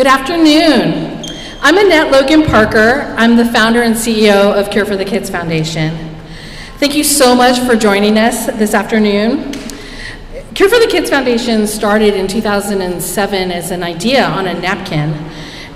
Good afternoon. I'm Annette Logan-Parker. I'm the founder and CEO of Cure for the Kids Foundation. Thank you so much for joining us this afternoon. Cure for the Kids Foundation started in 2007 as an idea on a napkin.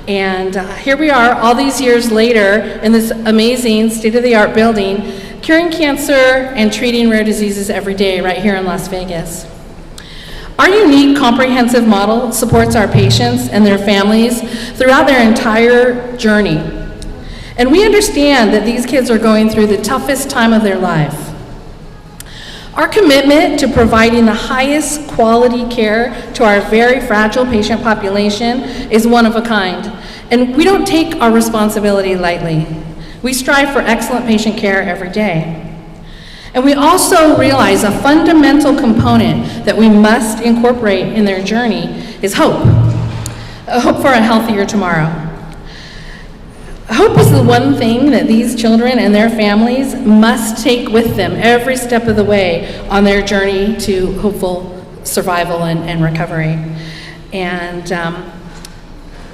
And here we are all these years later in this amazing state-of-the-art building, curing cancer and treating rare diseases every day right here in Las Vegas. Our unique comprehensive model supports our patients and their families throughout their entire journey. And we understand that these kids are going through the toughest time of their life. Our commitment to providing the highest quality care to our very fragile patient population is one of a kind, and we don't take our responsibility lightly. We strive for excellent patient care every day. And we also realize a fundamental component that we must incorporate in their journey is hope. A hope for a healthier tomorrow. Hope is the one thing that these children and their families must take with them every step of the way on their journey to hopeful survival and recovery. And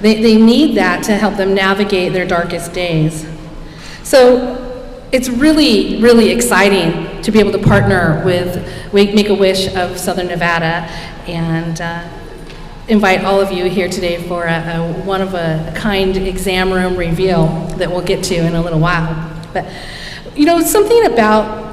they need that to help them navigate their darkest days. So it's really, really exciting to be able to partner with Make-A-Wish of Southern Nevada and invite all of you here today for a one-of-a-kind exam room reveal that we'll get to in a little while. But, you know, something about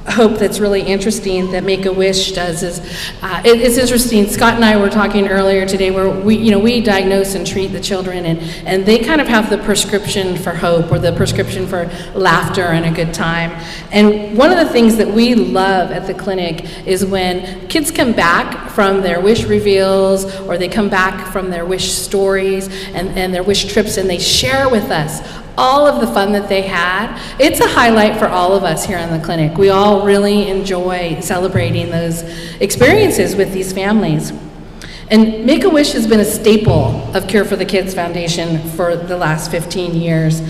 hope that's really interesting that Make-A-Wish does is, it's interesting, Scott and I were talking earlier today where we diagnose and treat the children and they kind of have the prescription for hope or the prescription for laughter and a good time. And one of the things that we love at the clinic is when kids come back from their wish reveals or they come back from their wish stories and their wish trips and they share with us all of the fun that they had. It's a highlight for all of us here in the clinic. We all really enjoy celebrating those experiences with these families. And Make-A-Wish has been a staple of Cure for the Kids Foundation for the last 15 years.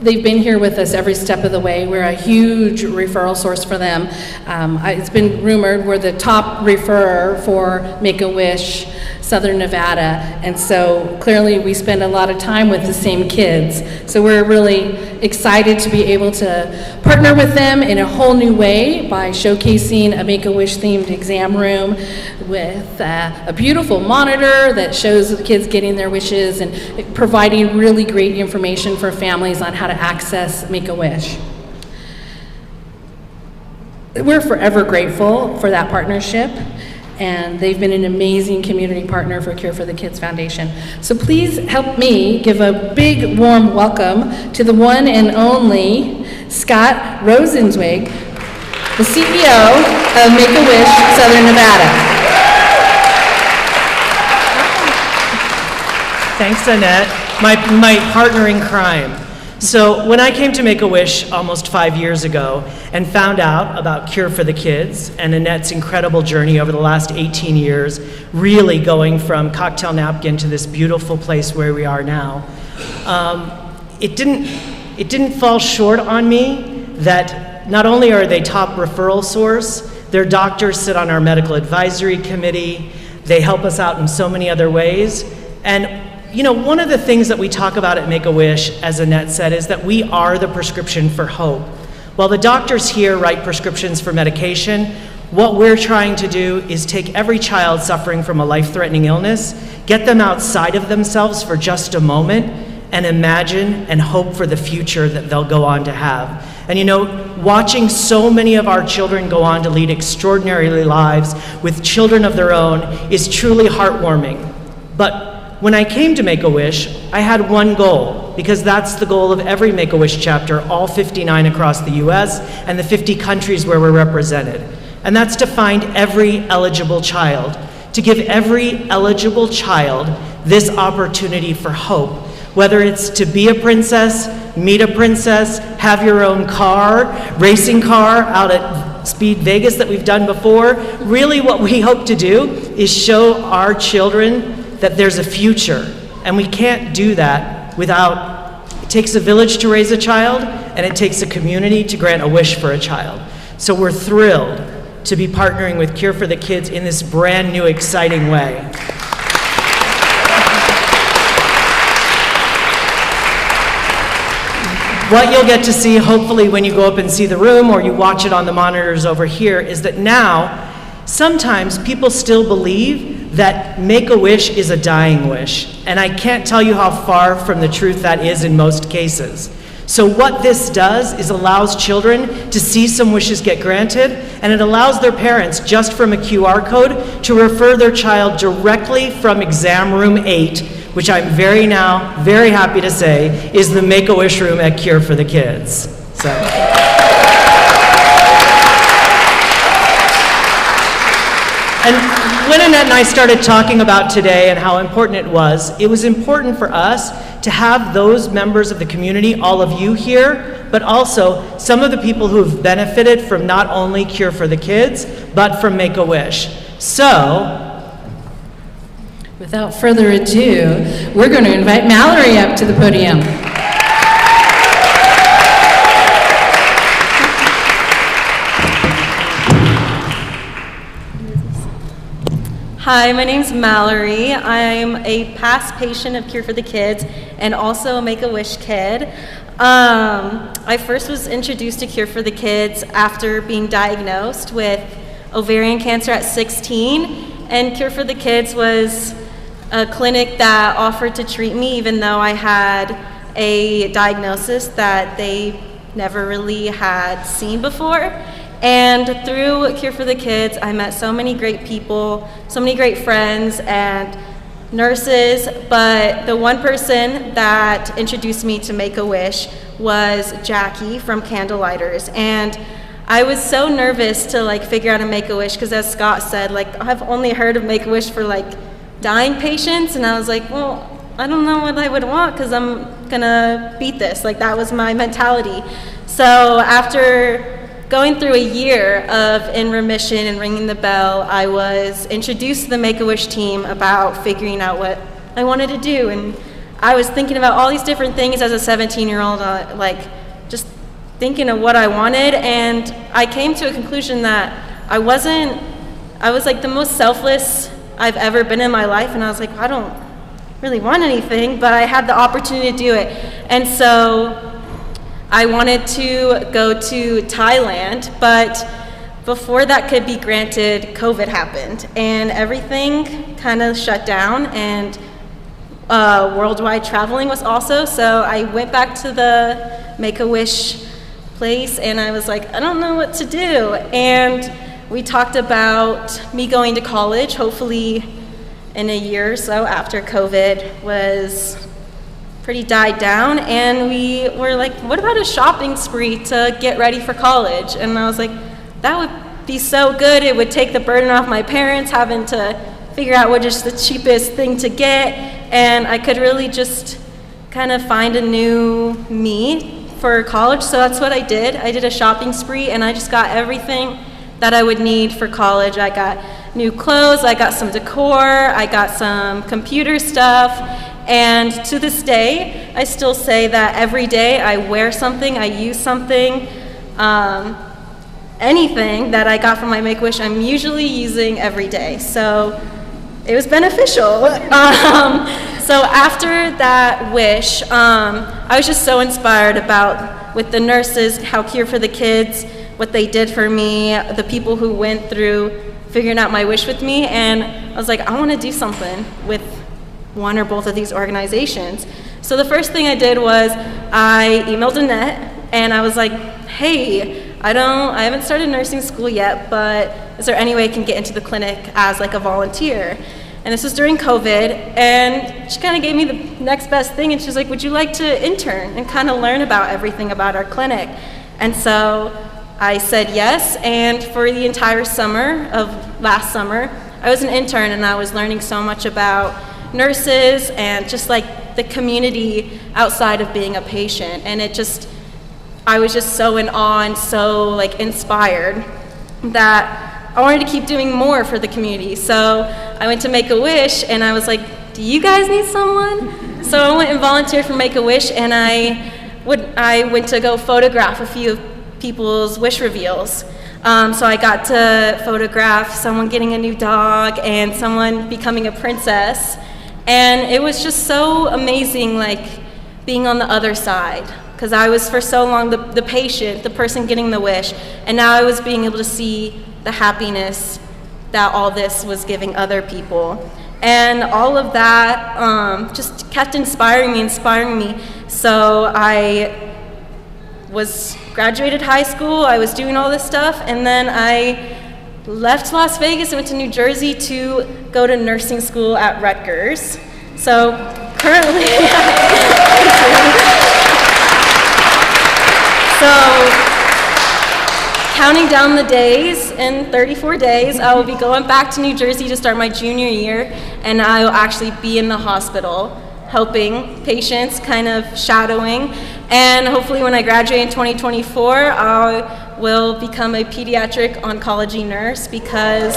They've been here with us every step of the way. We're a huge referral source for them. It's been rumored we're the top referrer for Make-A-Wish Southern Nevada, and so clearly we spend a lot of time with the same kids. So we're really excited to be able to partner with them in a whole new way by showcasing a Make-A-Wish themed exam room with a beautiful monitor that shows the kids getting their wishes and providing really great information for families on how to access Make-A-Wish. We're forever grateful for that partnership, and they've been an amazing community partner for Cure for the Kids Foundation. So please help me give a big warm welcome to the one and only Scott Rosenzweig, the CEO of Make-A-Wish Southern Nevada. Thanks, Annette, my partner in crime. So when I came to Make-A-Wish almost 5 years ago and found out about Cure for the Kids and Annette's incredible journey over the last 18 years, really going from cocktail napkin to this beautiful place where we are now, it didn't fall short on me that not only are they top referral source, their doctors sit on our medical advisory committee, they help us out in so many other ways, and you know, one of the things that we talk about at Make-A-Wish, as Annette said, is that we are the prescription for hope. While the doctors here write prescriptions for medication, what we're trying to do is take every child suffering from a life-threatening illness, get them outside of themselves for just a moment, and imagine and hope for the future that they'll go on to have. And you know, watching so many of our children go on to lead extraordinary lives with children of their own is truly heartwarming. But when I came to Make-A-Wish, I had one goal, because that's the goal of every Make-A-Wish chapter, all 59 across the US and the 50 countries where we're represented. And that's to find every eligible child, to give every eligible child this opportunity for hope, whether it's to be a princess, meet a princess, have your own car, racing car out at Speed Vegas that we've done before. Really what we hope to do is show our children that there's a future, and we can't do that without, it takes a village to raise a child, and it takes a community to grant a wish for a child. So we're thrilled to be partnering with Cure for the Kids in this brand new, exciting way. what you'll get to see, hopefully, when you go up and see the room or you watch it on the monitors over here, is that now, sometimes people still believe that Make-A-Wish is a dying wish. And I can't tell you how far from the truth that is in most cases. So what this does is allows children to see some wishes get granted, and it allows their parents, just from a QR code, to refer their child directly from exam room 8, which I'm very happy to say is the Make-A-Wish room at Cure for the Kids. So. And when Annette and I started talking about today and how important it was important for us to have those members of the community, all of you here, but also some of the people who have benefited from not only Cure for the Kids, but from Make-A-Wish. So, without further ado, we're going to invite Mallory up to the podium. Hi, my name's Mallory. I'm a past patient of Cure for the Kids and also a Make-A-Wish kid. I first was introduced to Cure for the Kids after being diagnosed with ovarian cancer at 16, and Cure for the Kids was a clinic that offered to treat me even though I had a diagnosis that they never really had seen before. And through Cure for the Kids, I met so many great people, so many great friends and nurses, but the one person that introduced me to Make-A-Wish was Jackie from Candlelighters. And I was so nervous to figure out a Make-A-Wish because, as Scott said, I've only heard of Make-A-Wish for dying patients, and I was like, well, I don't know what I would want because I'm gonna beat this. That was my mentality. So after going through a year of in remission and ringing the bell, I was introduced to the Make-A-Wish team about figuring out what I wanted to do. And I was thinking about all these different things as a 17-year-old, just thinking of what I wanted. And I came to a conclusion that I was the most selfless I've ever been in my life. And I was like, well, I don't really want anything, but I had the opportunity to do it. And so I wanted to go to Thailand, but before that could be granted, COVID happened, and everything kind of shut down, and worldwide traveling was also, so I went back to the Make-A-Wish place, and I was like, I don't know what to do, and we talked about me going to college, hopefully in a year or so after COVID was pretty died down, and we were like, what about a shopping spree to get ready for college? And I was like, that would be so good. It would take the burden off my parents having to figure out what is the cheapest thing to get, and I could really just kind of find a new me for college. So that's what I did. I did a shopping spree, and I just got everything that I would need for college. I got new clothes, I got some decor, I got some computer stuff. And to this day, I still say that every day I wear something, I use something, anything that I got from my Make-A-Wish, I'm usually using every day. So it was beneficial. So after that wish, I was just so inspired with the nurses, how Cure for the Kids, what they did for me, the people who went through figuring out my wish with me, and I was like, I want to do something with one or both of these organizations. So the first thing I did was I emailed Annette, and I was like, hey, I haven't started nursing school yet, but is there any way I can get into the clinic as a volunteer? And this was during COVID, and she kind of gave me the next best thing, and she was like, would you like to intern and kind of learn about everything about our clinic? And so I said yes, and for the entire summer of last summer, I was an intern, and I was learning so much about nurses and just the community outside of being a patient, and I was just so in awe and so inspired that I wanted to keep doing more for the community. So I went to Make-A-Wish, and I was like, do you guys need someone? So I went and volunteered for Make-A-Wish, and I went to go photograph a few of people's wish reveals. So I got to photograph someone getting a new dog and someone becoming a princess. And it was just so amazing, being on the other side, because I was for so long the patient, the person getting the wish, and now I was being able to see the happiness that all this was giving other people. And all of that just kept inspiring me. So I was graduated high school, I was doing all this stuff, and then I left Las Vegas and went to New Jersey to go to nursing school at Rutgers. So currently, counting down the days, in 34 days, I will be going back to New Jersey to start my junior year, and I will actually be in the hospital helping patients, kind of shadowing, and hopefully when I graduate in 2024, I will become a pediatric oncology nurse because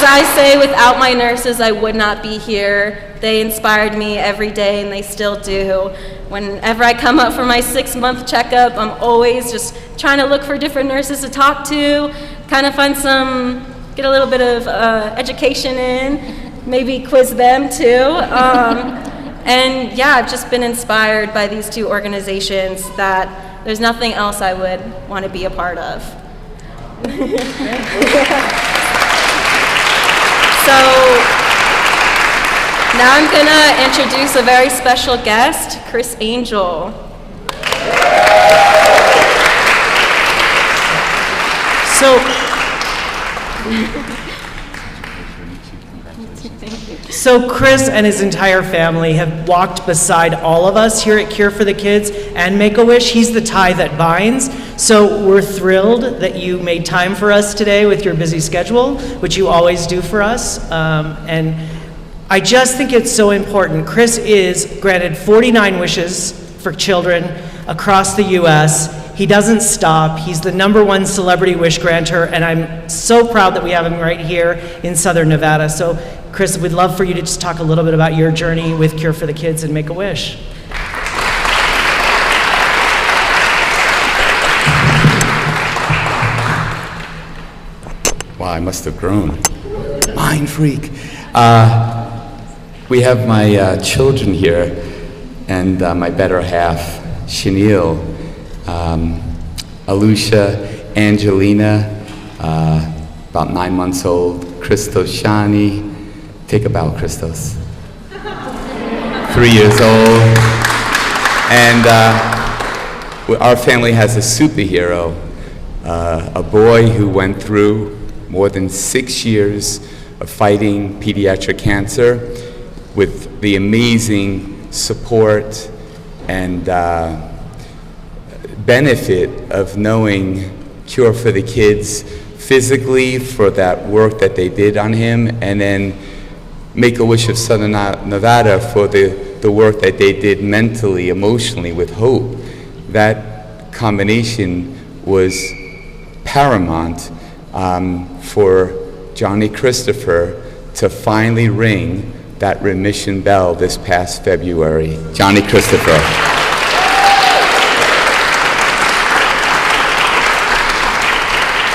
I say without my nurses, I would not be here. They inspired me every day, and they still do. Whenever I come up for my 6-month checkup, I'm always just trying to look for different nurses to talk to, kind of get a little bit of education in, maybe quiz them too. And yeah, I've just been inspired by these two organizations that there's nothing else I would want to be a part of. So now I'm going to introduce a very special guest, Criss Angel. So Criss and his entire family have walked beside all of us here at Cure for the Kids and Make-A-Wish. He's the tie that binds. So we're thrilled that you made time for us today with your busy schedule, which you always do for us. And I just think it's so important. Criss is granted 49 wishes for children across the U.S. He doesn't stop. He's the #1 celebrity wish granter, and I'm so proud that we have him right here in Southern Nevada. So Criss, we'd love for you to just talk a little bit about your journey with Cure for the Kids and Make-A-Wish. Wow, I must have grown. Mind freak. We have my children here, and my better half, Chenille, Alusha, Angelina, about 9 months old, Christos Shani, take a bow, Christos, 3 years old, and our family has a superhero, a boy who went through more than 6 years of fighting pediatric cancer with the amazing support and benefit of knowing Cure for the Kids physically for that work that they did on him, and then Make-A-Wish of Southern Nevada for the work that they did mentally, emotionally, with hope. That combination was paramount for Johnny Christopher to finally ring that remission bell this past February. Johnny Christopher.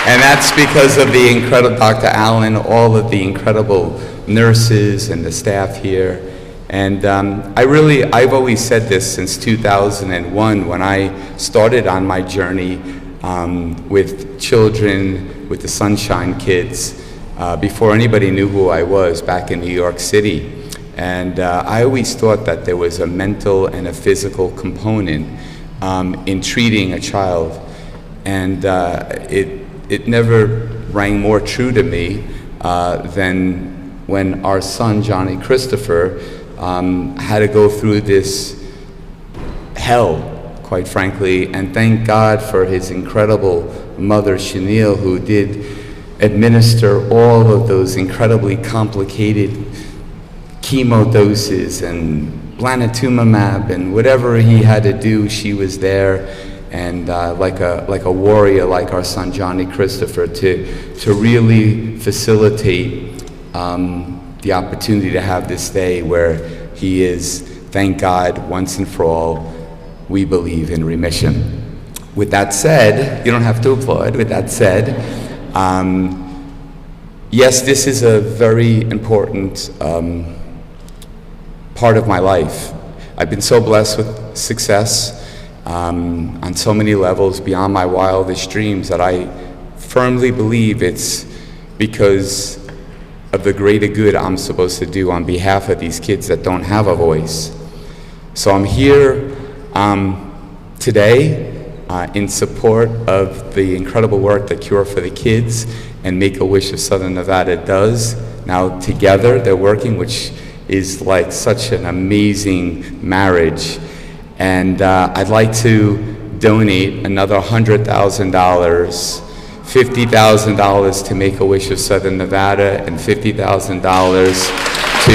And that's because of the incredible Dr. Allen, all of the incredible nurses and the staff here. And I've always said this since 2001 when I started on my journey with children, with the Sunshine Kids, before anybody knew who I was back in New York City. And I always thought that there was a mental and a physical component in treating a child. And it never rang more true to me than when our son, Johnny Christopher, had to go through this hell, quite frankly, and thank God for his incredible mother, Chenille, who did administer all of those incredibly complicated chemo doses and blinatumomab and whatever he had to do, she was there. And like a warrior, like our son Johnny Christopher, to really facilitate the opportunity to have this day where he is, thank God, once and for all, we believe in remission. With that said, you don't have to applaud. With that said, yes, this is a very important part of my life. I've been so blessed with success on so many levels beyond my wildest dreams that I firmly believe it's because of the greater good I'm supposed to do on behalf of these kids that don't have a voice. So I'm here today in support of the incredible work that Cure for the Kids and Make-A-Wish of Southern Nevada does. Now together they're working, which is like such an amazing marriage. And I'd like to donate another $100,000, $50,000 to Make-A-Wish of Southern Nevada, and $50,000 to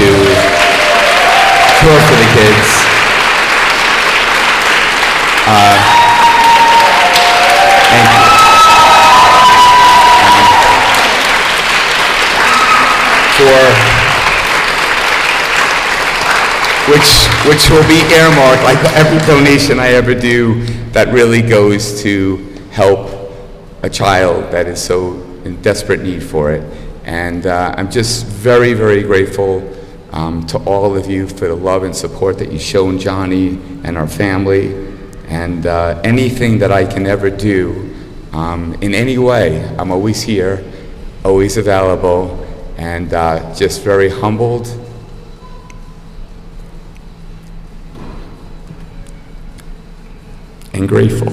Cure for the Kids. Thank you. Which will be earmarked, like every donation I ever do, that really goes to help a child that is so in desperate need for it. And I'm just very, very grateful to all of you for the love and support that you've shown Johnny and our family. And anything that I can ever do in any way, I'm always here, always available, and just very humbled and grateful.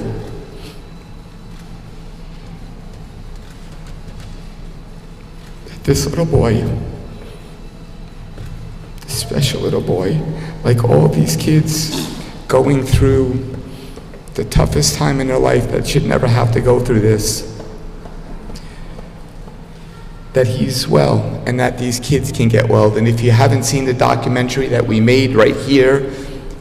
This little boy, this special little boy, like all these kids going through the toughest time in their life that should never have to go through this, that he's well and that these kids can get well. And if you haven't seen the documentary that we made right here,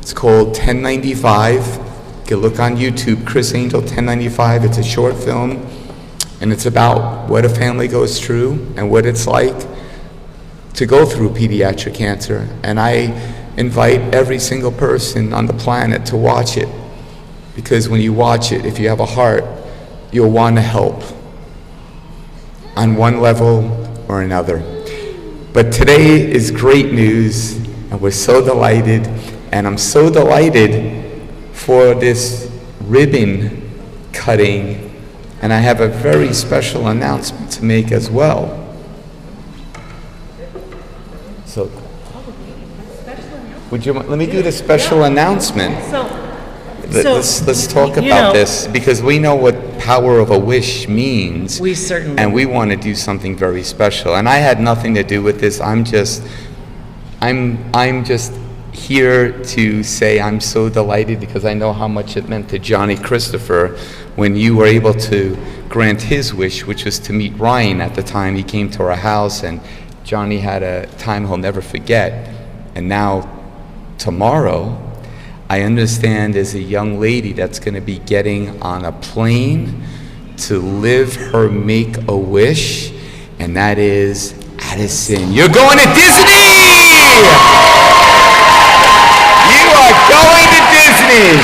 it's called 1095. You can look on YouTube, Criss Angel 1095. It's a short film, and it's about what a family goes through and what it's like to go through pediatric cancer. And I invite every single person on the planet to watch it, because when you watch it, if you have a heart, you'll want to help on one level or another. But today is great news, and we're so delighted, and I'm so delighted for this ribbon cutting, and I have a very special announcement to make as well. So, would you let me do the special announcement? Let's talk about this, because we know what power of a wish means. We certainly and we want to do something very special. And I had nothing to do with this. I'm just here to say I'm so delighted, because I know how much it meant to Johnny Christopher when you were able to grant his wish, which was to meet Ryan at the time he came to our house, and Johnny had a time he'll never forget. And now tomorrow, I understand there's a young lady that's going to be getting on a plane to live her Make-A-Wish, and that is Adison. You're going to Disney! You are going to Disney!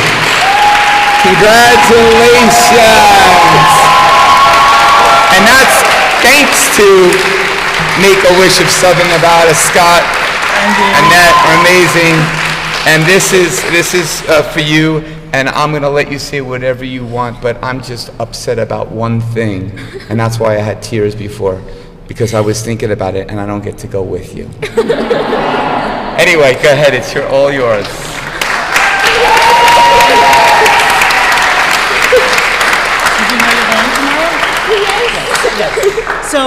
Congratulations! And that's thanks to Make-A-Wish of Southern Nevada. Scott, Annette are amazing. And this is for you, and I'm going to let you say whatever you want, but I'm just upset about one thing, and that's why I had tears before, because I was thinking about it, and I don't get to go with you. Anyway, go ahead, it's all yours. Did you know you're going tomorrow? Yes. So,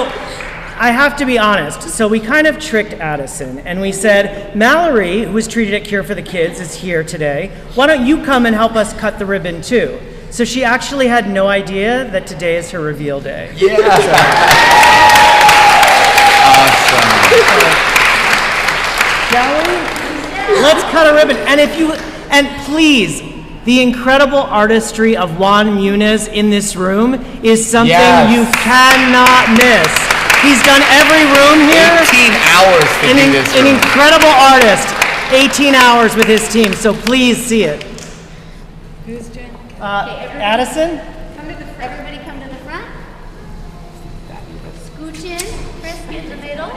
I have to be honest, so we kind of tricked Adison, and we said, Mallory, who was treated at Cure for the Kids, is here today. Why don't you come and help us cut the ribbon too? So she actually had no idea that today is her reveal day. Yeah. Awesome. Shall we? Let's cut a ribbon. And please, the incredible artistry of Juan Muniz in this room is something you cannot miss. He's done every room here. 18 hours to do this room. An incredible artist. 18 hours with his team, so please see it. Who's doing? Adison? Everybody come to the front. Scooch in, Chris. in the middle.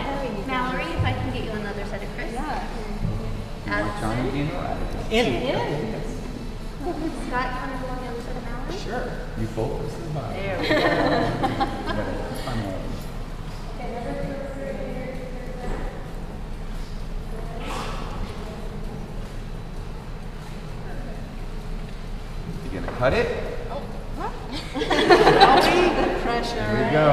Mallory, if I can get you on the other side of Criss. Yeah. Adison. Scott, you want to go on the other side of Mallory? Sure. You focus. There we go. You gonna cut it? Pressure. Here we go.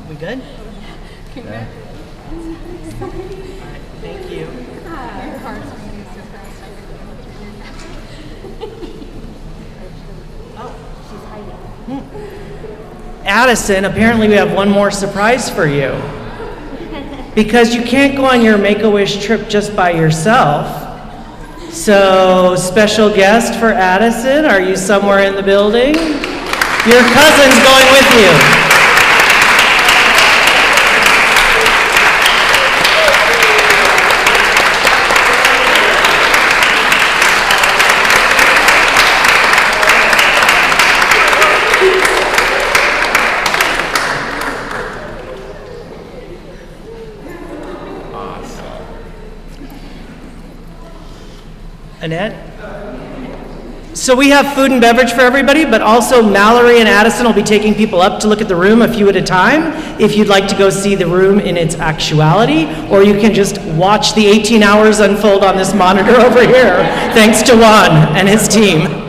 We good? Yeah. Thank you. Addison, apparently we have one more surprise for you. Because you can't go on your Make-A-Wish trip just by yourself. So, special guest for Addison, are you somewhere in the building? Your cousin's going with you. Annette? So we have food and beverage for everybody, but also Mallory and Adison will be taking people up to look at the room a few at a time if you'd like to go see the room in its actuality, or you can just watch the 18 hours unfold on this monitor over here, thanks to Juan and his team.